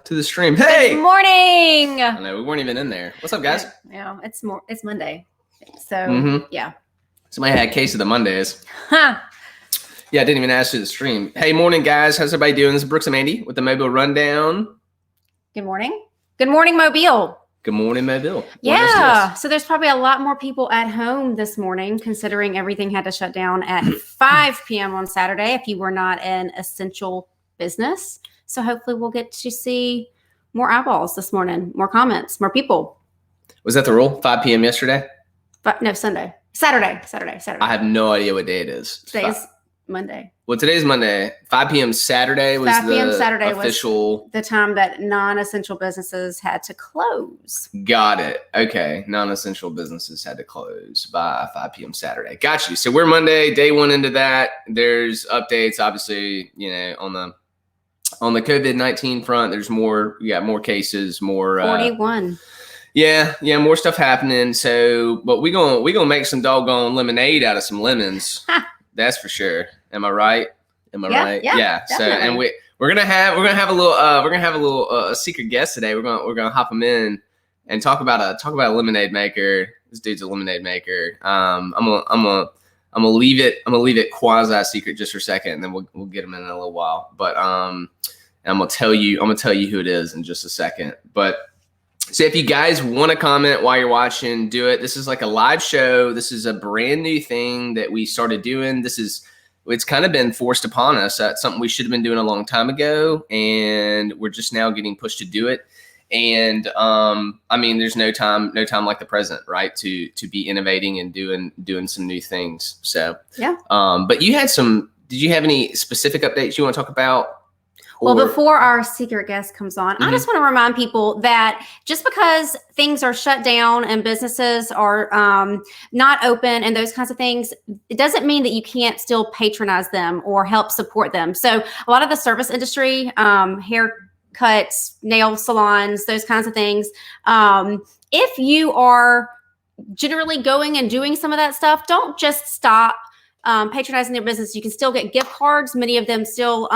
to the stream. Hey! Good morning! I know, we weren't even in there. What's up, guys? Yeah, it's Monday. So, yeah. Somebody had a case of the Mondays. Huh. Yeah, I didn't even ask you to stream. Hey, morning, guys. How's everybody doing? This is Brooks and Mandy with the Mobile Rundown. Good morning. Good morning, Mobile. Good morning, Mobile. Yeah, so there's probably a lot more people at home this morning, considering everything had to shut down at 5 p.m. on Saturday if you were not an essential business. So hopefully we'll get to see more eyeballs this morning, more comments, more people. Was that the rule? 5 p.m. yesterday? But no, Saturday. I have no idea what day it is. Today's Monday. Well, today's Monday. 5 p.m. Saturday was 5 p.m. the Saturday official. Was the time that non-essential businesses had to close. Got it. Okay. Non-essential businesses had to close by 5 p.m. Saturday. Got you. So we're Monday, day one into that. There's updates, obviously, you know, on the COVID-19 front. There's more. We got more cases, more 41. Yeah, more stuff happening. So, but we gonna make some doggone lemonade out of some lemons. That's for sure. Am I right? Right? Yeah. So, and we're gonna have a little secret guest today. We're gonna hop him in and talk about a lemonade maker. This dude's a lemonade maker. I'm gonna leave it quasi secret just for a second, and then we'll get him in a little while. But and I'm gonna tell you who it is in just a second. But so if you guys want to comment while you're watching, do it. This is like a live show. This is a brand new thing that we started doing. It's kind of been forced upon us. That's something we should have been doing a long time ago, and we're just now getting pushed to do it. And I mean, there's no time like the present, right? To be innovating and doing some new things. So yeah. But did you have any specific updates you want to talk about? Well, before our secret guest comes on, I just want to remind people that just because things are shut down and businesses are not open and those kinds of things, it doesn't mean that you can't still patronize them or help support them. So a lot of the service industry, haircuts, nail salons, those kinds of things, if you are generally going and doing some of that stuff, don't just stop patronizing their business. You can still get gift cards. Many of them still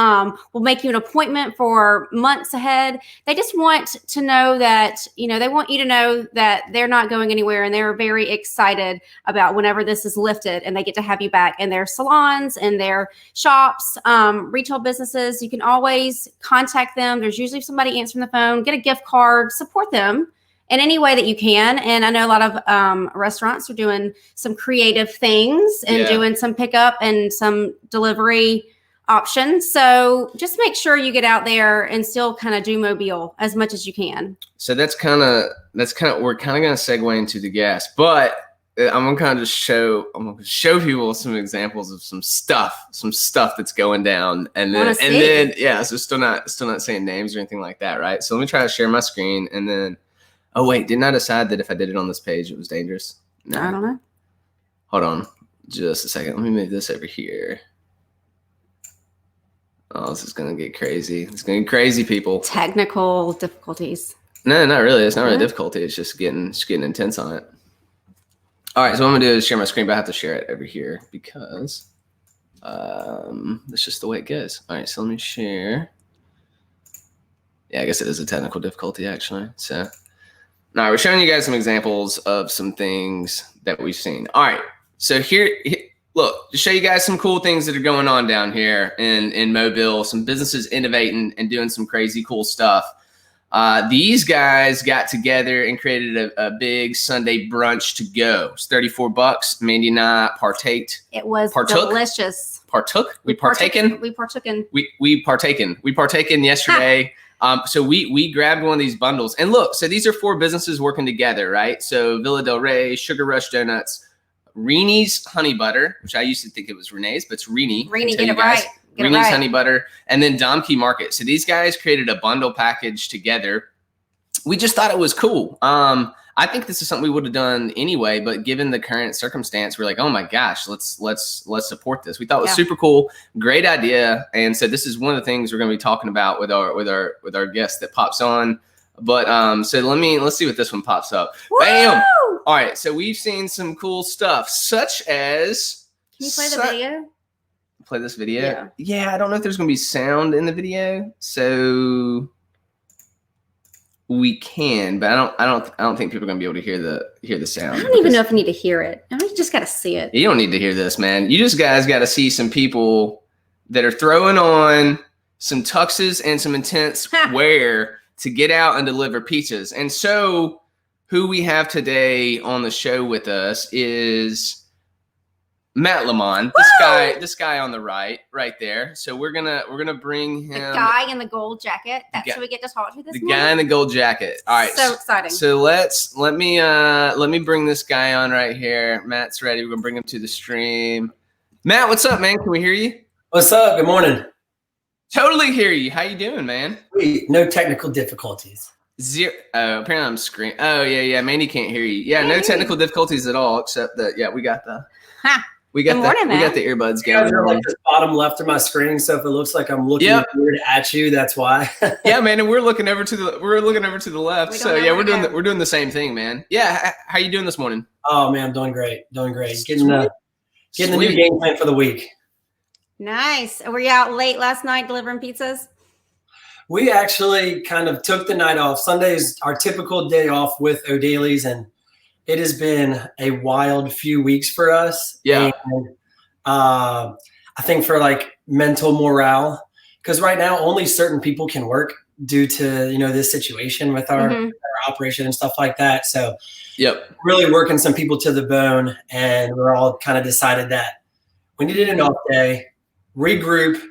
will make you an appointment for months ahead. They just want to know that, they want you to know that they're not going anywhere, and they're very excited about whenever this is lifted and they get to have you back in their salons and their shops, retail businesses. You can always contact them. There's usually somebody answering the phone. Get a gift card, support them in any way that you can. And I know a lot of restaurants are doing some creative things and doing some pickup and some delivery options. So just make sure you get out there and still kind of do Mobile as much as you can. So we're kind of going to segue into the gas, but I'm going to show people some examples of some stuff that's going down. And then, so still not saying names or anything like that. Right. So let me try to share my screen, and then, oh, wait, didn't I decide that if I did it on this page, it was dangerous? No. I don't know. Hold on just a second. Let me move this over here. Oh, this is going to get crazy. It's going to get crazy, people. Technical difficulties. No, not really. It's not really difficulty. It's just getting intense on it. All right, so what I'm going to do is share my screen, but I have to share it over here because that's just the way it goes. All right, so let me share. Yeah, I guess it is a technical difficulty, actually. So. All right, we're showing you guys some examples of some things that we've seen. All right, so here, look, to show you guys some cool things that are going on down here in Mobile, some businesses innovating and doing some crazy cool stuff. These guys got together and created a big Sunday brunch to go. It's $34. Mandy and I partaked. It was delicious. Partook? We partaken? We partaken. We partaken yesterday. So we grabbed one of these bundles, and look, so these are 4 businesses working together, right? So Villa Del Rey, Sugar Rush Donuts, Renee's Honey Butter, which I used to think it was Renee's, but it's Renee. Renee, get it right. Renee's Honey Butter, and then Domkey Market. So these guys created a bundle package together. We just thought it was cool. I think this is something we would have done anyway, but given the current circumstance, we're like, oh my gosh, let's support this. We thought it was super cool, great idea, and so this is one of the things we're going to be talking about with our guest that pops on. But so let's see what this one pops up. Woo! Bam! All right, so we've seen some cool stuff, such as. Can you play the video? Play this video? Yeah, I don't know if there's going to be sound in the video, so. we can, but I don't think people are gonna be able to hear the sound. I don't even know if you need to hear it. I just gotta see it. You don't need to hear this, man. You just guys got to see some people that are throwing on some tuxes and some intense wear to get out and deliver pizzas. And so, who we have today on the show with us is Matt Lamont, this guy on the right there. So we're gonna bring him, the guy in the gold jacket. That's who we get to talk to this morning. The guy in the gold jacket. All right, so exciting. So let me bring this guy on right here. Matt's ready. We're gonna bring him to the stream. Matt, what's up, man? Can we hear you? What's up? Good morning. Totally hear you. How you doing, man? No technical difficulties. Zero. Oh, apparently I'm screaming. Oh yeah. Mandy can't hear you. Yeah, no technical difficulties at all, except that we got the. We got we got the earbuds going. You're like the bottom left of my screen, so if it looks like I'm looking weird at you, that's why. Yeah, man, and we're looking over to the left. So yeah, we're doing the same thing, man. Yeah, how you doing this morning? Oh man, I'm doing great. Getting the new game plan for the week. Nice. Were you out late last night delivering pizzas? We actually kind of took the night off. Sunday is our typical day off with O'Daly's, and it has been a wild few weeks for us. Yeah. And, I think for like mental morale, because right now only certain people can work due to, this situation with our operation and stuff like that. So really working some people to the bone, and we're all kind of decided that we needed an off day, regroup,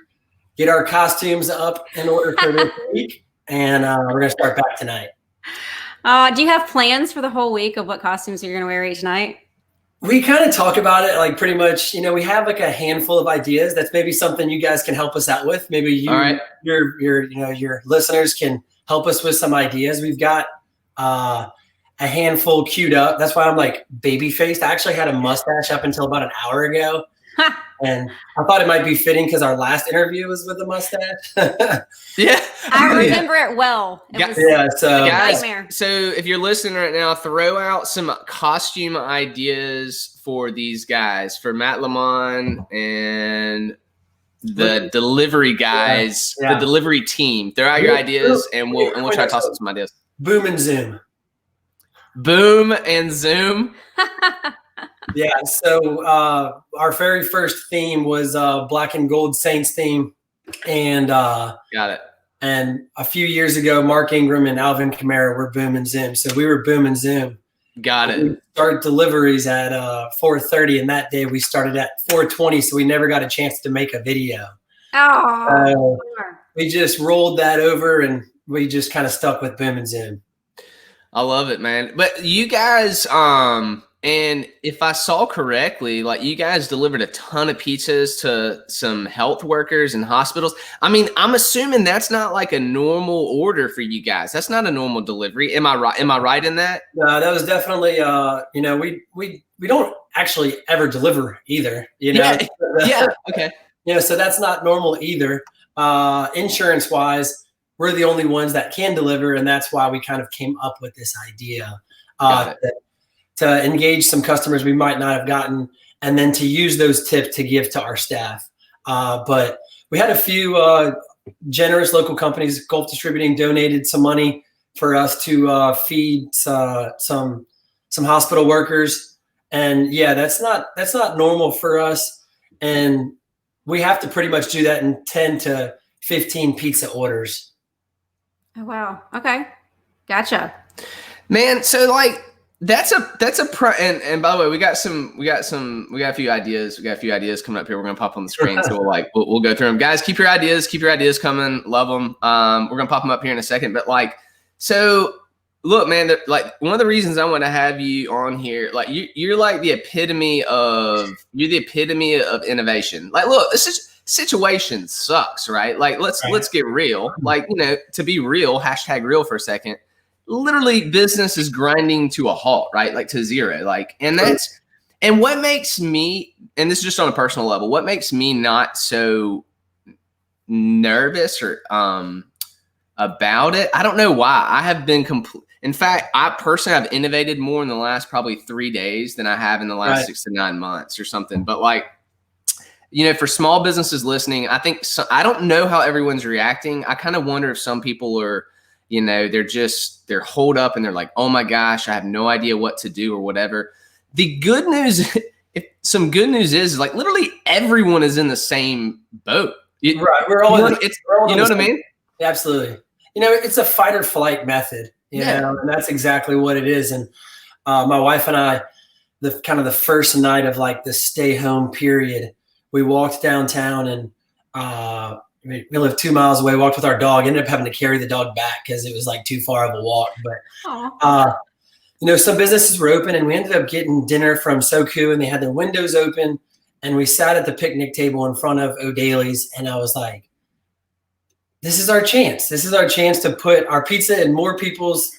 get our costumes up in order for this week. And we're going to start back tonight. Do you have plans for the whole week of what costumes you're going to wear each night? We kind of talk about it, like pretty much, we have like a handful of ideas. That's maybe something you guys can help us out with. Maybe your listeners can help us with some ideas. We've got a handful queued up. That's why I'm like baby faced. I actually had a mustache up until about an hour ago. And I thought it might be fitting because our last interview was with a mustache. Yeah. I remember it well. So guys, so if you're listening right now, throw out some costume ideas for these guys, for Matt Lamont and the delivery guys, the delivery team. Throw out your ideas and we'll try to toss up some ideas. Boom and zoom. Boom and zoom. Yeah, so our very first theme was Black and Gold Saints theme, and got it. And a few years ago, Mark Ingram and Alvin Kamara were Boom and Zoom, so we were Boom and Zoom. Got it. We started deliveries at 4:30, and that day we started at 4:20, so we never got a chance to make a video. Oh, we just rolled that over, and we just kind of stuck with Boom and Zoom. I love it, man. But you guys, and if I saw correctly, like you guys delivered a ton of pizzas to some health workers and hospitals. I mean, I'm assuming that's not like a normal order for you guys. That's not a normal delivery. Am I right? Am I right in that? No, that was definitely, we don't actually ever deliver either, Yeah. Okay. So that's not normal either. Insurance wise, we're the only ones that can deliver. And that's why we kind of came up with this idea to engage some customers we might not have gotten, and then to use those tips to give to our staff. But we had a few generous local companies, Gulf Distributing donated some money for us to feed some hospital workers. And yeah, that's not normal for us. And we have to pretty much do that in 10 to 15 pizza orders. Oh, wow. Okay. Gotcha. Man, so like, That's a and by the way, we got a few ideas. We got a few ideas coming up here. We're gonna pop on the screen, so we'll go through them. Guys, keep your ideas coming. Love them. We're gonna pop them up here in a second. But so look, man, one of the reasons I want to have you on here, like you're like the epitome of innovation. Like, look, this is situation sucks, right? Like, let's get real. Like, to be real, #real for a second. Literally business is grinding to a halt, right? Like to zero. And what makes me, and this is just on a personal level, what makes me not so nervous or about it, I don't know why. I have been in fact, I personally have innovated more in the last probably 3 days than I have in the last 6 to 9 months or something. But for small businesses listening, I think I don't know how everyone's reacting. I kind of wonder if some people are you know, they're holed up and they're like, oh my gosh, I have no idea what to do or whatever. The good news, some good news is like literally everyone is in the same boat. Right. We're all, you know what I mean? Absolutely. You know, it's a fight or flight method, you know, and that's exactly what it is. And my wife and I, the first night of like the stay home period, we walked downtown and we lived 2 miles away, walked with our dog, ended up having to carry the dog back because it was like too far of a walk. But, you know, some businesses were open and we ended up getting dinner from Soku and they had their windows open and we sat at the picnic table in front of O'Daly's and I was like, this is our chance. This is our chance to put our pizza in more people's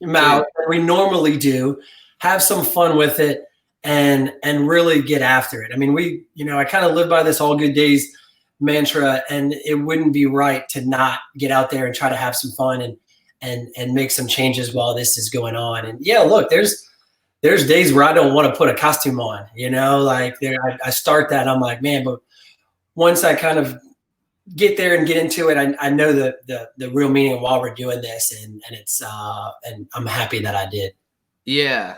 mouth than we normally do, have some fun with it, and really get after it. I mean, I kind of live by this all good days mantra, and it wouldn't be right to not get out there and try to have some fun and make some changes while this is going on. And yeah, look, there's days where I don't want to put a costume on, you know, like I start that and I'm like, man, but once I kind of get there and get into it, I know the real meaning of why we're doing this, and it's and I'm happy that I did. Yeah,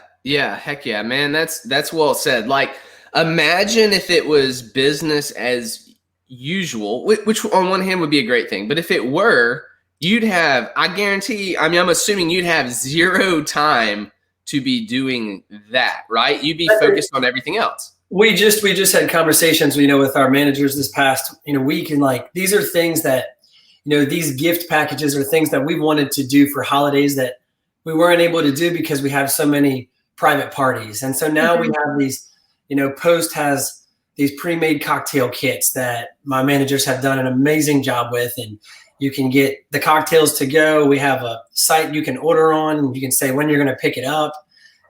heck yeah, man. That's well said. Like, imagine if it was business as usual, which on one hand would be a great thing, but if it were, you'd have, I guarantee, I mean, I'm assuming you'd have zero time to be doing that, right? You'd be focused on everything else. We just had conversations, you know, with our managers this past, you know, week, and like these are things that, you know, these gift packages are things that we wanted to do for holidays that we weren't able to do because we have so many private parties. And so now we have these, you know, Post has these pre-made cocktail kits that my managers have done an amazing job with, and you can get the cocktails to go. We have a site you can order on and you can say when you're going to pick it up.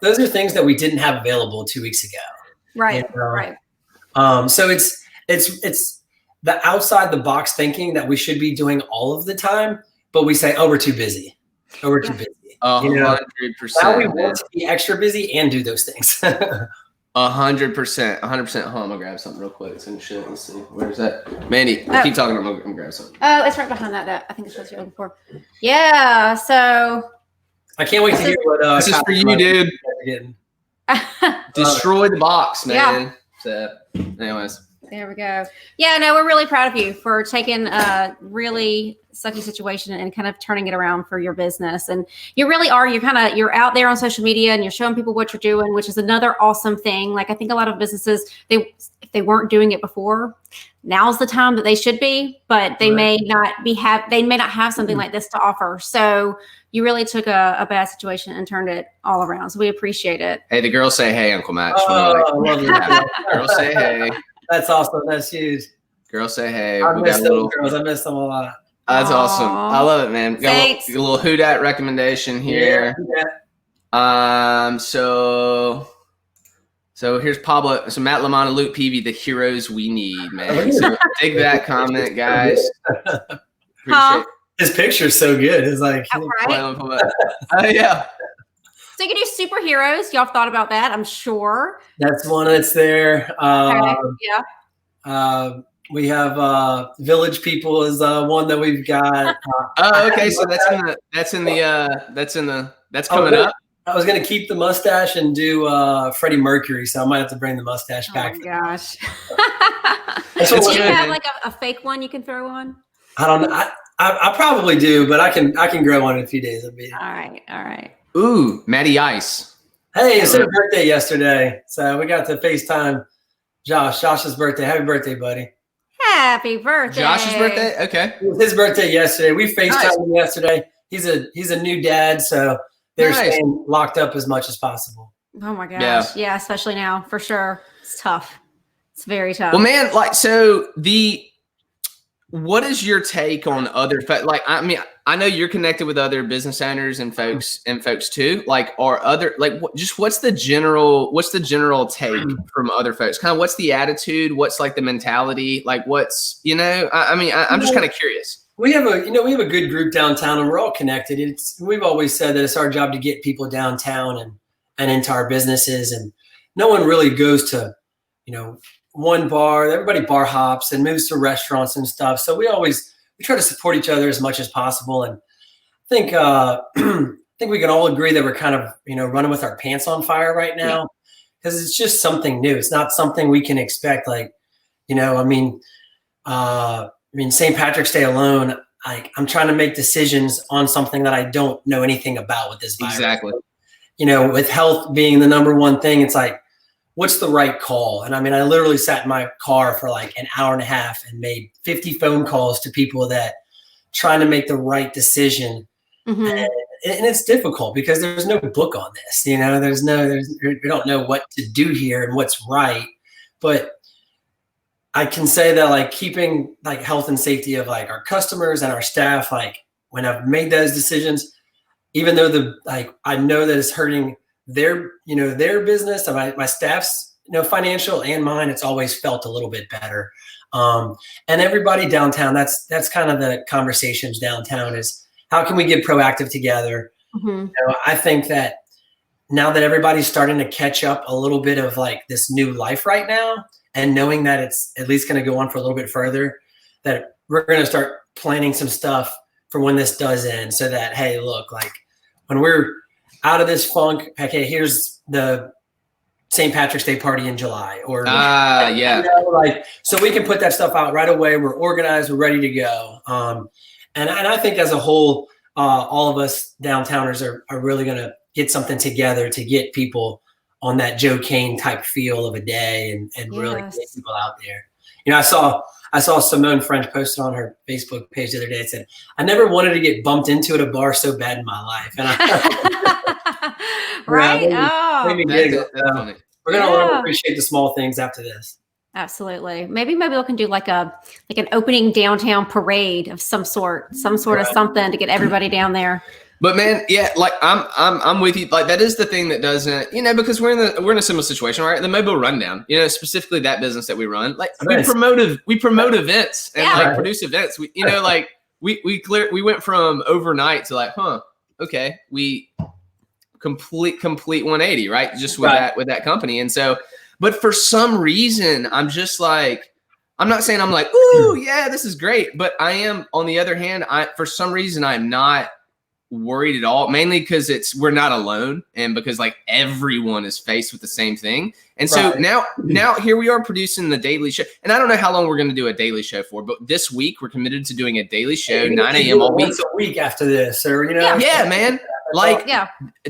Those are things that we didn't have available 2 weeks ago. Right. And, Right. So it's the outside the box thinking that we should be doing all of the time, but we say, oh, we're too busy. Oh, we're too busy. 100%. Now we want to be extra busy and do those things. 100%. 100%. Hold on, I'm gonna grab something real quick. Let's see. Where's that? Mandy, keep talking. I'm gonna grab something. Oh, it's right behind that. I think it's what you're looking for. Yeah. So I can't wait to hear what this is for you, dude. Destroy the box, man. Yeah. So, anyways. There we go. Yeah, no, we're really proud of you for taking a really sucky situation and kind of turning it around for your business. And you really are, you're out there on social media and you're showing people what you're doing, which is another awesome thing. Like, I think a lot of businesses, if they weren't doing it before, now's the time that they should be, but they may not have something like this to offer. So you really took a bad situation and turned it all around. So we appreciate it. Hey, the girls say hey, Uncle Matt. Girls say hey. That's awesome. That's huge. Girls say hey. I miss those girls. I miss them a lot. That's awesome. I love it, man. Got a little Who Dat recommendation here. Yeah. So here's Pablo. So Matt Lamont and Luke Peavy, the heroes we need, man. So dig that comment, guys. His picture's so good. It's like, yeah. So you can do superheroes. Y'all thought about that, I'm sure. That's one that's there. We have Village People is one that we've got. Okay. So that's coming up. I was gonna keep the mustache and do Freddie Mercury, so I might have to bring the mustache back. Oh my gosh. Do you have like a fake one you can throw on? I don't know. I probably do, but I can grow one in a few days. All right. Ooh, Matty Ice. Hey, it's his birthday yesterday, so we got to FaceTime Josh's birthday. Happy birthday, buddy. Happy birthday. Josh's birthday? Okay. It was his birthday yesterday. We FaceTimed him yesterday. He's a new dad, so they're staying locked up as much as possible. Oh my gosh. Yeah, especially now, for sure. It's tough. It's very tough. Well, man, what is your take on other like? I mean, I know you're connected with other business owners and folks too. Like, what's the general take from other folks? Kind of what's the attitude? What's like the mentality? Like, what's I'm just kind of curious. We have a good group downtown, and we're all connected. We've always said that it's our job to get people downtown and into our businesses, and no one really goes to, one bar. Everybody bar hops and moves to restaurants and stuff. So we try to support each other as much as possible. And think I think we can all agree that we're kind of, running with our pants on fire right now, because it's just something new. It's not something we can expect. Like, St. Patrick's Day alone, I'm trying to make decisions on something that I don't know anything about with this virus. Exactly. With health being the number one thing, it's like, what's the right call? And I literally sat in my car for like an hour and a half and made 50 phone calls to people that trying to make the right decision. Mm-hmm. And it's difficult because there's no book on this, we don't know what to do here and what's right. But I can say that like keeping like health and safety of like our customers and our staff, like when I've made those decisions, even though I know that it's hurting their business and my staff's, financial and mine, it's always felt a little bit better. And everybody downtown, that's kind of the conversations downtown is how can we get proactive together? Mm-hmm. I think that now that everybody's starting to catch up a little bit of like this new life right now, and knowing that it's at least going to go on for a little bit further, that we're going to start planning some stuff for when this does end, so that, hey, look, like when we're out of this funk, okay, here's the St. Patrick's Day party in July, or so we can put that stuff out right away. We're organized, we're ready to go. And I think as a whole, all of us downtowners are really going to get something together to get people on that Joe Kane type feel of a day and really get people out there. I saw Simone French posted on her Facebook page the other day. It said, "I never wanted to get bumped into at a bar so bad in my life." And right? We're gonna learn to appreciate the small things after this. Absolutely. Maybe we can do like an opening downtown parade of some sort of something to get everybody down there. But man, yeah, like I'm with you. Like that is the thing that doesn't, because we're in a similar situation, right? The Mobile Rundown, specifically that business that we run, like we promote events and produce events. We, we went from overnight to like, okay, we complete 180, right? Just with that company. And so, but for some reason, I'm just like, I'm not saying I'm like, ooh, yeah, this is great. But I am, on the other hand, for some reason, I'm not worried at all, mainly because we're not alone and because like everyone is faced with the same thing. And so now here we are producing the daily show. And I don't know how long we're going to do a daily show for, but this week we're committed to doing a daily show, 9 a.m. all week. Once a week after this, or, Yeah, man.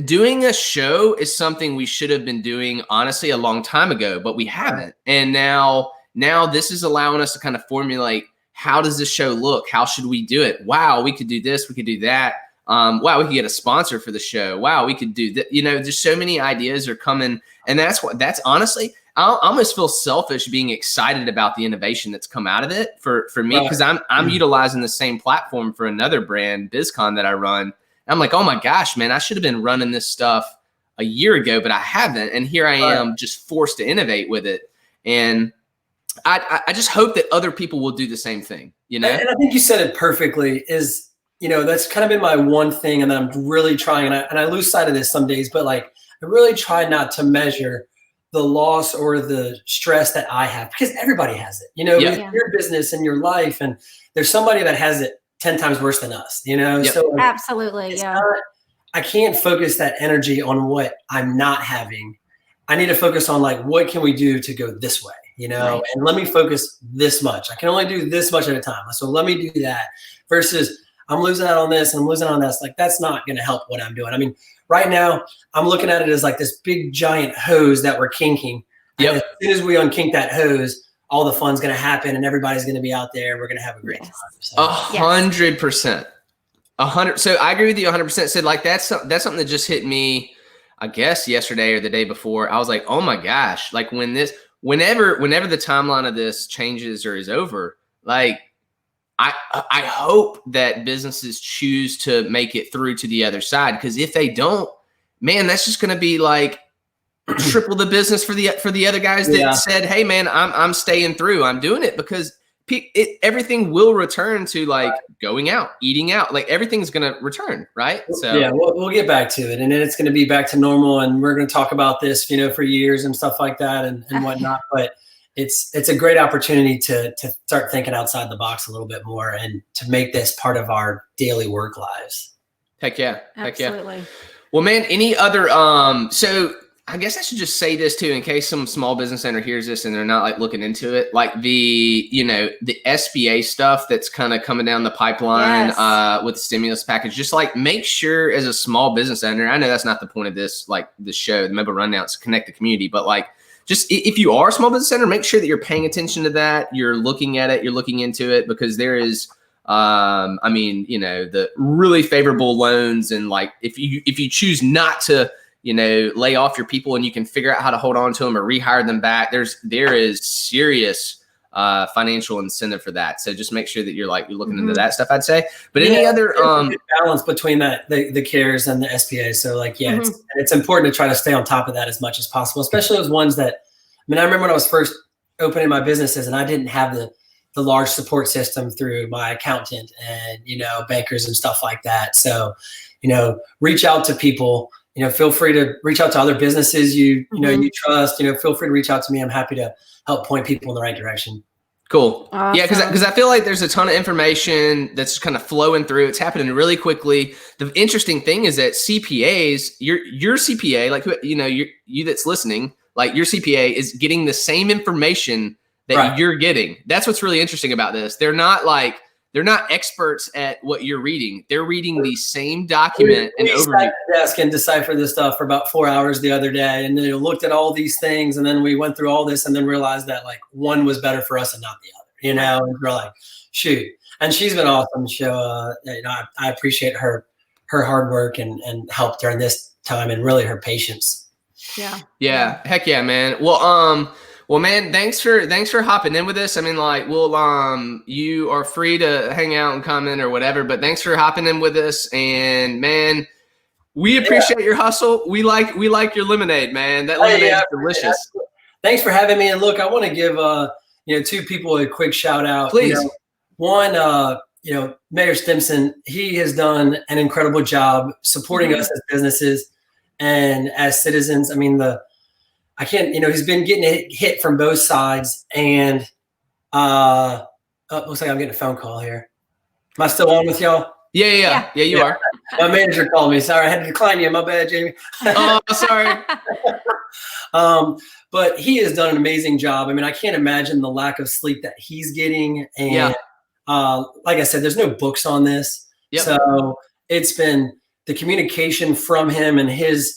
Doing a show is something we should have been doing, honestly, a long time ago, but we haven't. And now this is allowing us to kind of formulate, how does this show look? How should we do it? Wow, we could do this. We could do that. Wow, we could get a sponsor for the show. Wow, we could do that. There's so many ideas are coming. And that's honestly, I almost feel selfish being excited about the innovation that's come out of it for me, because I'm utilizing the same platform for another brand, BizCon, that I run. I'm like, oh my gosh, man, I should have been running this stuff a year ago, but I haven't. And here I am just forced to innovate with it. And I just hope that other people will do the same thing, And I think you said it perfectly is, that's kind of been my one thing. And I'm really trying, and I lose sight of this some days, but like, I really try not to measure the loss or the stress that I have, because everybody has it, with your business and your life. And there's somebody that has it 10 times worse than us, So like, absolutely. Yeah. I can't focus that energy on what I'm not having. I need to focus on like, what can we do to go this way, and let me focus this much. I can only do this much at a time. So let me do that versus I'm losing out on this and I'm losing out on this. Like, that's not going to help what I'm doing. I mean, right now I'm looking at it as like this big giant hose that we're kinking. Yep. As soon as we unkink that hose, all the fun's going to happen and everybody's going to be out there. We're going to have a great time. So. 100%. 100. So I agree with you 100%. So like, that's something that just hit me, I guess yesterday or the day before. I was like, oh my gosh, like whenever the timeline of this changes or is over, like I hope that businesses choose to make it through to the other side. Because if they don't, man, that's just going to be like triple the business for the other guys that said, hey man, I'm staying through. I'm doing it because everything will return to like going out, eating out, like everything's going to return. Right. So yeah, we'll get back to it, and then it's going to be back to normal, and we're going to talk about this, for years and stuff like that and whatnot. But it's a great opportunity to start thinking outside the box a little bit more and to make this part of our daily work lives. Heck yeah. Absolutely. Heck yeah. Well, man, any other, so I guess I should just say this too, in case some small business owner hears this and they're not like looking into it, like the SBA stuff that's kind of coming down the pipeline, with the stimulus package, just like make sure as a small business owner, I know that's not the point of this, like this show, the Mobile Rundown, is to connect the community, but like, just if you are a small business owner, make sure that you're paying attention to that. You're looking at it, you're looking into it, because there is, the really favorable loans, and like if you choose not to, lay off your people and you can figure out how to hold on to them or rehire them back, there is serious financial incentive for that. So just make sure that you're looking into that stuff, I'd say. But any other balance between that the CARES and the SBA. So it's important to try to stay on top of that as much as possible, especially those ones that, I remember when I was first opening my businesses and I didn't have the large support system through my accountant and, bankers and stuff like that. So, reach out to people, feel free to reach out to other businesses you trust, feel free to reach out to me. I'm happy to help point people in the right direction. Cool. Awesome. Yeah, because I feel like there's a ton of information that's kind of flowing through. It's happening really quickly. The interesting thing is that CPAs, your CPA, like, you that's listening, like your CPA is getting the same information that you're getting. That's what's really interesting about this. They're not experts at what you're reading. They're reading the same document and overview. Sat at the desk and deciphered this stuff for about 4 hours the other day, and then looked at all these things, and then we went through all this, and then realized that like one was better for us and not the other. And we're like, shoot. And she's been awesome. So I appreciate her hard work and help during this time, and really her patience. Yeah. Heck yeah, man. Well, man, thanks for hopping in with us. You are free to hang out and comment or whatever, but thanks for hopping in with us. And man, we appreciate your hustle. We like your lemonade, man. That lemonade is delicious. Thanks for having me. And look, I want to give two people a quick shout out. Please. One, Mayor Stimson, he has done an incredible job supporting us as businesses and as citizens. He's been getting hit from both sides, and looks like I'm getting a phone call here. Am I still on with y'all? Yeah, you are. My manager called me. Sorry, I had to decline you. My bad, Jamie. Oh, sorry. But he has done an amazing job. I can't imagine the lack of sleep that he's getting. And like I said, there's no books on this. Yep. So it's been the communication from him and his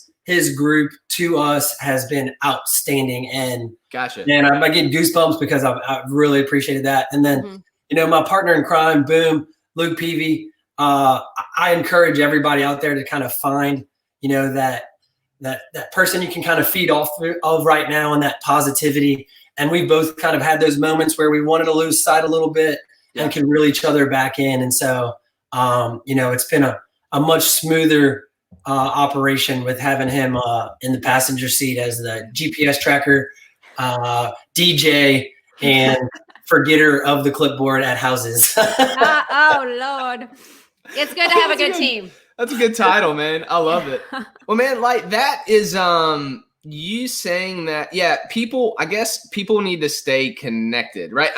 group to us has been outstanding. And gotcha. And I get goosebumps because I've really appreciated that. And then, my partner in crime, boom, Luke Peavy. I encourage everybody out there to kind of find, that person you can kind of feed off of right now, and that positivity. And we both kind of had those moments where we wanted to lose sight a little bit and could reel each other back in. And so, it's been a much smoother operation with having him in the passenger seat as the GPS tracker, DJ, and forgetter of the clipboard at houses. Oh Lord, it's good to have a good team. That's a good title, man. I love it. Well, man, like that is you saying that, I guess people need to stay connected, right?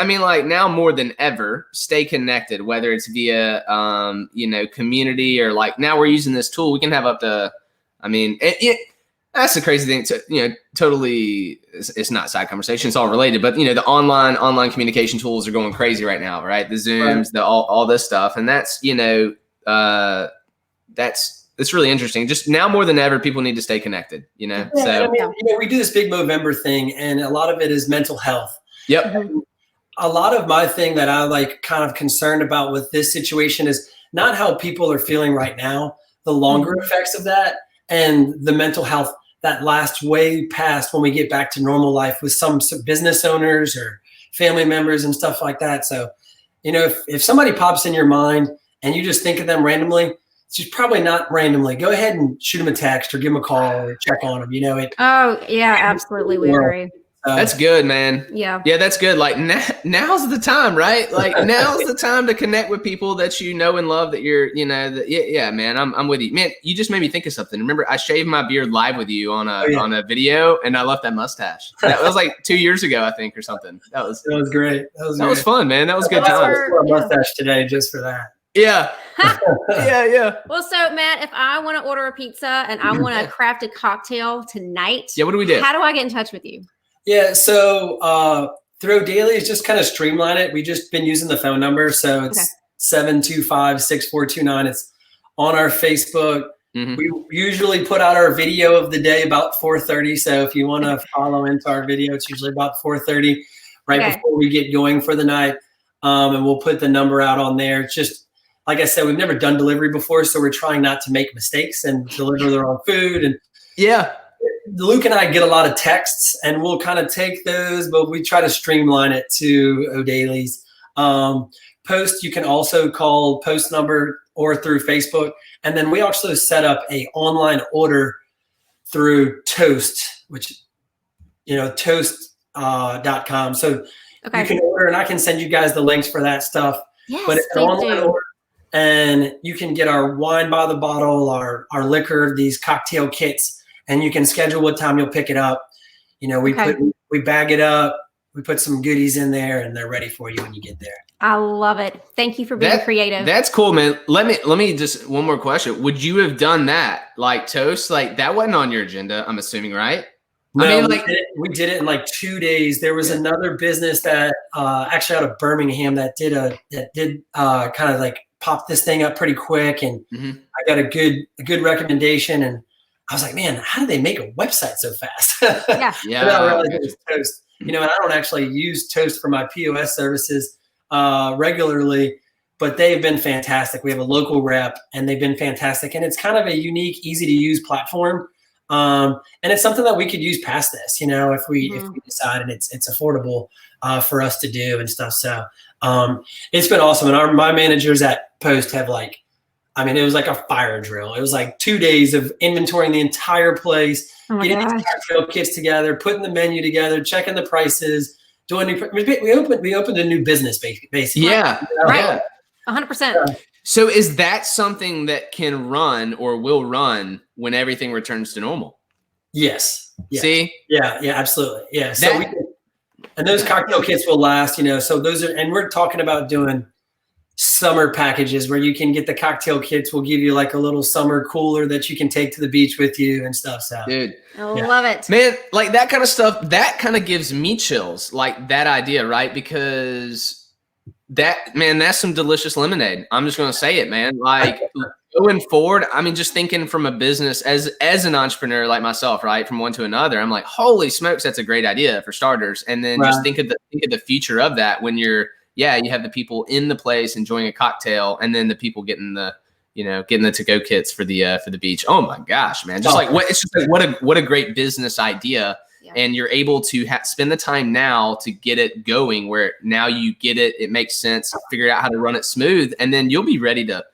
Now more than ever, stay connected, whether it's via, community, or like now we're using this tool. We can have up to, that's the crazy thing. Totally, it's not side conversation. It's all related, but the online communication tools are going crazy right now, right? The Zooms, all this stuff. And that's, it's really interesting. Just now more than ever, people need to stay connected, So we do this big Movember thing, and a lot of it is mental health. Yep. And a lot of my thing that I kind of concerned about with this situation is not how people are feeling right now, the longer effects of that, and the mental health that lasts way past when we get back to normal life with some business owners or family members and stuff like that. So, if somebody pops in your mind and you just think of them randomly, it's probably not randomly. Go ahead and shoot them a text or give them a call or check on them. Oh yeah, absolutely. We agree. That's good, man. Yeah, that's good. Like now's the time, right? Like now's the time to connect with people that you know and love. That you're, man. I'm with you, man. You just made me think of something. Remember, I shaved my beard live with you on a video, and I left that mustache. That was like 2 years ago, I think, or something. That was great. That was fun, man. That was good time. I wore a mustache today just for that. Yeah. Yeah. Well, so Matt, if I want to order a pizza and I want to craft a cocktail tonight, what do we do? How do I get in touch with you? Yeah, so through O'Daly's, just kind of streamline it. We've just been using the phone number, so it's 725-6429. It's on our Facebook. We usually put out our video of the day about 4:30. So if you want to follow into our video, it's usually about 4:30, right before we get going for the night. And we'll put the number out on there. It's just, like I said, we've never done delivery before, so we're trying not to make mistakes and deliver the wrong food. And Luke and I get a lot of texts, and we'll kind of take those, but we try to streamline it to O'Daly's. Post, you can also call post number or through Facebook. And then we also set up a online order through Toast, which, toast.com. So you can order, and I can send you guys the links for that stuff. Yes, but it's an online order, and you can get our wine by the bottle, our liquor, these cocktail kits, and you can schedule what time you'll pick it up. We bag it up, we put some goodies in there, and they're ready for you when you get there. I love it. Thank you for being creative. That's cool, man. Let me just one more question. Would you have done that, like Toast? Like that wasn't on your agenda, I'm assuming, right? No, I mean, we did it in like 2 days. There was another business that actually out of Birmingham that did kind of like pop this thing up pretty quick, and I got a good recommendation, and I was like, man, how did they make a website so fast? Yeah. And I realized it was Toast. And I don't actually use Toast for my POS services regularly, but they've been fantastic. We have a local rep, and they've been fantastic, and it's kind of a unique, easy to use platform. And it's something that we could use past this, if we decide, and it's affordable for us to do and stuff. So it's been awesome. And my managers at Post have it was like a fire drill. It was like 2 days of inventorying the entire place, getting the cocktail kits together, putting the menu together, checking the prices, doing we opened a new business basically. Yeah. Right. 100%. So is that something that can run or will run when everything returns to normal? Yes. Yeah. See? Yeah, absolutely. Yeah. So and those cocktail kits will last, so those are, and we're talking about doing summer packages where you can get the cocktail kits. We'll give you like a little summer cooler that you can take to the beach with you and stuff. So dude, I love it, man. Like that kind of stuff, that kind of gives me chills, like that idea, right? Because that's some delicious lemonade. I'm just going to say it, man. Like going forward, I mean, just thinking from a business as an entrepreneur like myself, right, from one to another, I'm like, holy smokes, that's a great idea for starters. And then just think of the future of that when you have the people in the place enjoying a cocktail, and then the people getting the to-go kits for the beach. Oh my gosh, man! What a great business idea. Yeah. And you're able to spend the time now to get it going, where now you get it, it makes sense, figure out how to run it smooth, and then you'll be ready to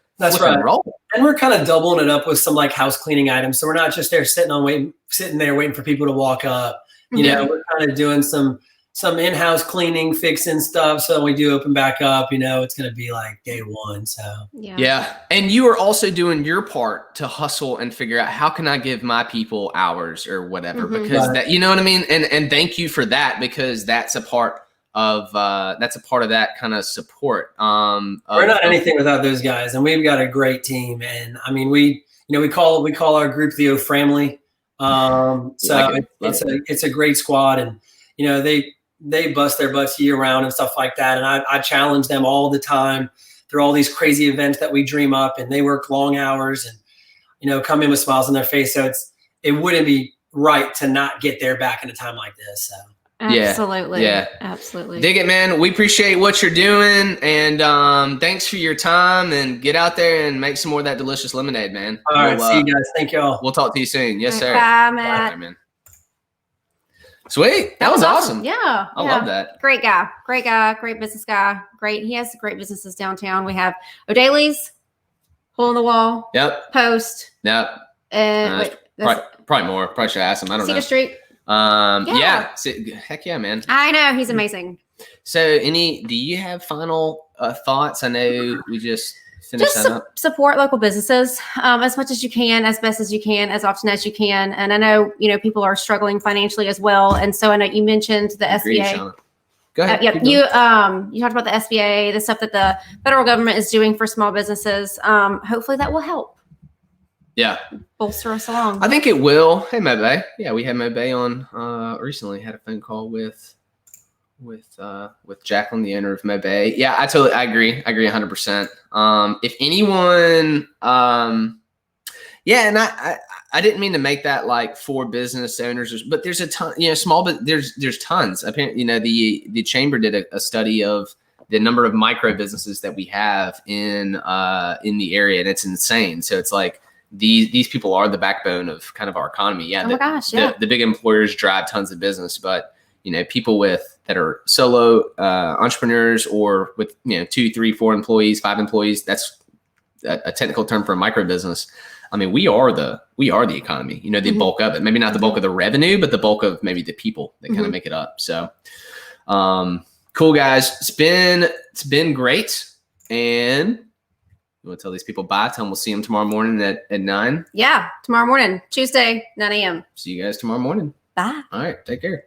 roll. And we're kind of doubling it up with some like house cleaning items. So we're not just there sitting there waiting for people to walk up. We're kind of doing some in-house cleaning, fixing stuff. So when we do open back up, it's going to be like day one. So yeah. And you are also doing your part to hustle and figure out how can I give my people hours or whatever, because that, you know what I mean? And thank you for that, because that's a part of that kind of support. We're not anything without those guys, and we've got a great team. And I mean, we call our group the O Family. It's a great squad, and they bust their butts year round and stuff like that. And I challenge them all the time through all these crazy events that we dream up, and they work long hours and, come in with smiles on their face. So it wouldn't be right to not get their back in a time like this. So. Absolutely. Yeah. Absolutely. Dig it, man. We appreciate what you're doing, and thanks for your time, and get out there and make some more of that delicious lemonade, man. All right. See you guys. Thank y'all. We'll talk to you soon. Yes, sir. Bye, Matt. Bye, man. Sweet. That was awesome. Yeah. I love that. Great guy. Great business guy. Great. He has great businesses downtown. We have O'Daly's, Hole in the Wall. Yep. Post. Yep. And probably more. Probably should ask him. I don't know. Cedar Street. Yeah. Heck yeah, man. I know. He's amazing. So do you have final thoughts? I know we just finished that up. Support local businesses as much as you can, as best as you can, as often as you can. And I know, people are struggling financially as well. And so I know you mentioned the SBA. Go ahead. Yep. You talked about the SBA, the stuff that the federal government is doing for small businesses. Hopefully that will help. Yeah. Bolster us along. I think it will. Hey, Mobay. Yeah, we had Mobay on recently. Had a phone call with Jacqueline, the owner of Mobay. Yeah, I agree. I agree 100%. If anyone, yeah, and I didn't mean to make that like for business owners, but there's a ton, small, but there's tons. Apparently, the chamber did a study of the number of micro businesses that we have in the area, and it's insane. So it's like these people are the backbone of kind of our economy. Yeah. Oh my gosh. Yeah. The big employers drive tons of business, but people that are solo entrepreneurs or with 2, 3, 4 employees, 5 employees. That's a technical term for a micro business. I mean, we are the economy. The bulk of it. Maybe not the bulk of the revenue, but the bulk of maybe the people that kind of make it up. So, cool guys. It's been great. And you want to tell these people bye? Tell them we'll see them tomorrow morning at 9. Yeah, tomorrow morning, Tuesday, 9 a.m. See you guys tomorrow morning. Bye. All right, take care.